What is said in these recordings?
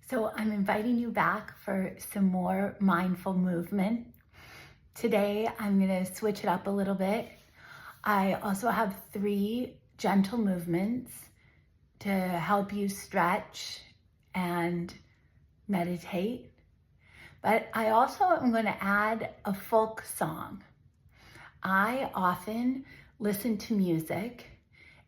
So I'm inviting you back for some more mindful movement. Today, I'm going to switch it up a little bit. I also have 3 gentle movements to help you stretch and meditate. But I also am going to add a folk song. I often listen to music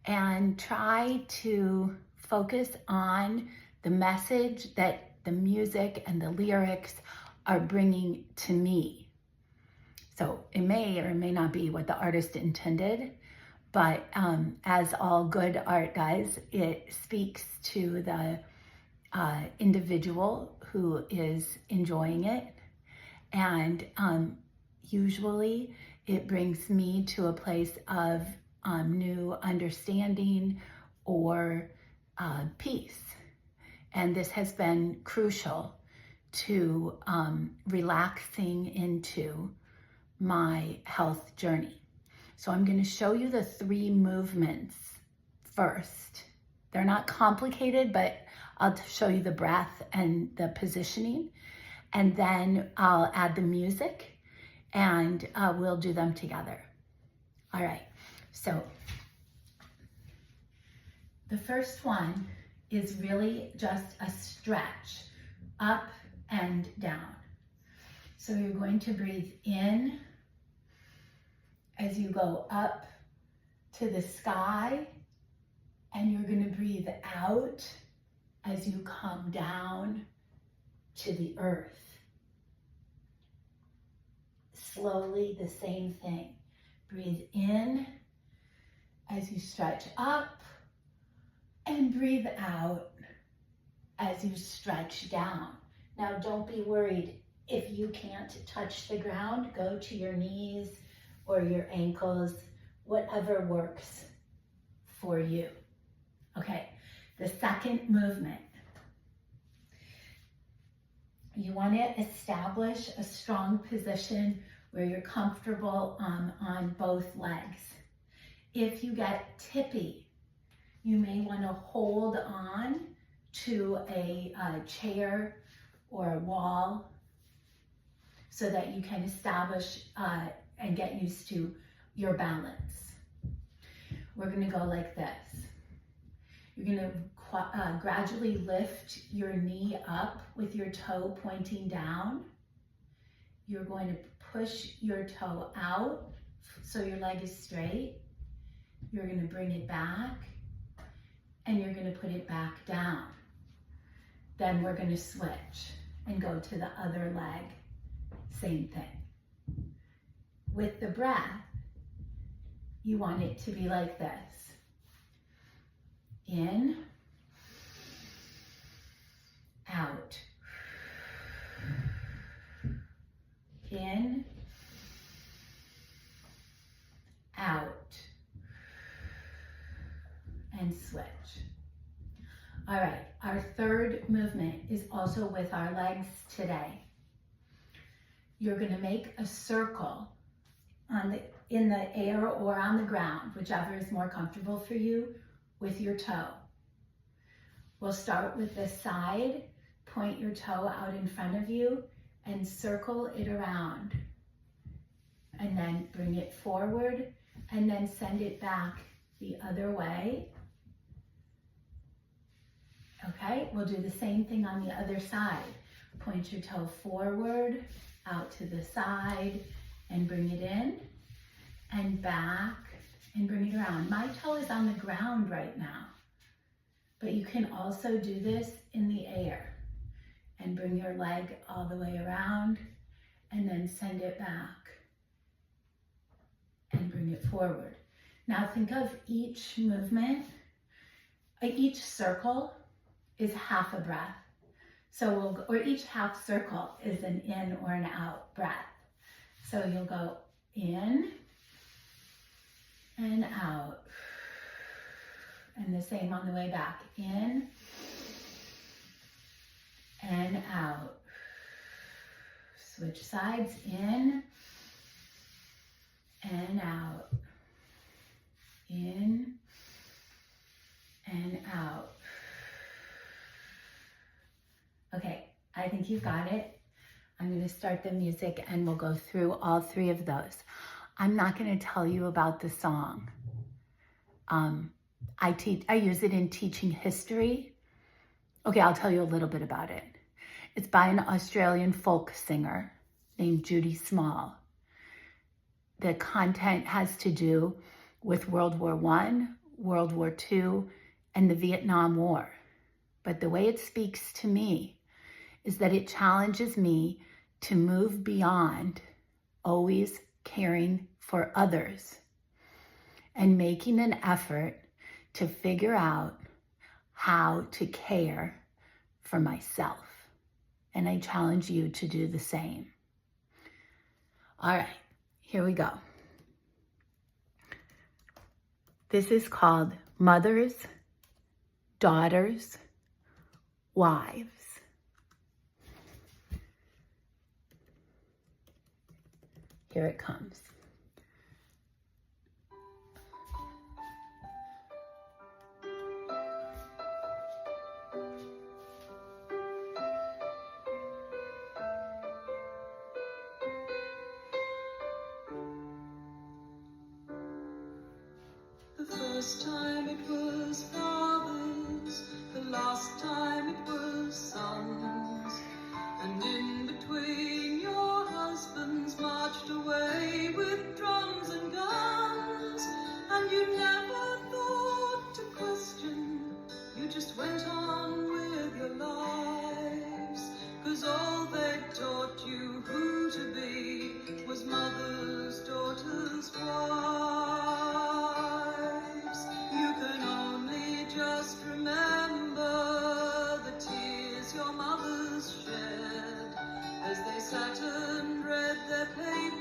and try to focus on the message that the music and the lyrics are bringing to me. So it may or may not be what the artist intended, but as all good art does, it speaks to the individual who is enjoying it. And usually it brings me to a place of new understanding or peace. And this has been crucial to relaxing into my health journey. So I'm going to show you the 3 movements first. They're not complicated, but I'll show you the breath and the positioning. And then I'll add the music and we'll do them together. All right, so the first one is really just a stretch up and down. So you're going to breathe in as you go up to the sky, and you're going to breathe out as you come down to the earth. Slowly, the same thing. Breathe in as you stretch up, and breathe out as you stretch down. Now, don't be worried if you can't touch the ground. Go to your knees or your ankles, whatever works for you. Okay, the second movement. You want to establish a strong position where you're comfortable on both legs. If you get tippy, you may want to hold on to a chair or a wall so that you can establish and get used to your balance. We're going to go like this. You're going to gradually lift your knee up with your toe pointing down. You're going to push your toe out so your leg is straight. You're going to bring it back, and you're going to put it back down. Then we're going to switch and go to the other leg. Same thing. With the breath, you want it to be like this. In, out. In, out. And switch. All right, our third movement is also with our legs today. You're going to make a circle in the air or on the ground, whichever is more comfortable for you, with your toe. We'll start with the side, point your toe out in front of you and circle it around. And then bring it forward and then send it back the other way. Okay, we'll do the same thing on the other side. Point your toe forward, out to the side, and bring it in, and back, and bring it around. My toe is on the ground right now, but you can also do this in the air, and bring your leg all the way around, and then send it back, and bring it forward. Now think of each movement, each circle is half a breath. So or each half circle is an in or an out breath. So you'll go in and out. And the same on the way back. In and out. Switch sides. In and out. In and out. Okay, I think you got it. I'm going to start the music and we'll go through all three of those. I'm not going to tell you about the song. I use it in teaching history. Okay, I'll tell you a little bit about it. It's by an Australian folk singer named Judy Small. The content has to do with World War I, World War II, and the Vietnam War. But the way it speaks to me is that it challenges me to move beyond always caring for others and making an effort to figure out how to care for myself. And I challenge you to do the same. All right, here we go. This is called Mothers, Daughters, Wives. Here it comes. The first time it was fathers, the last time it was sons, and in between your husbands marched away with drums and guns, and you never thought to question, you just went on with your lives, 'cause all they taught you who to be was mothers, daughters, wives. You can only just remember the tears your mothers shed as they sat and read their papers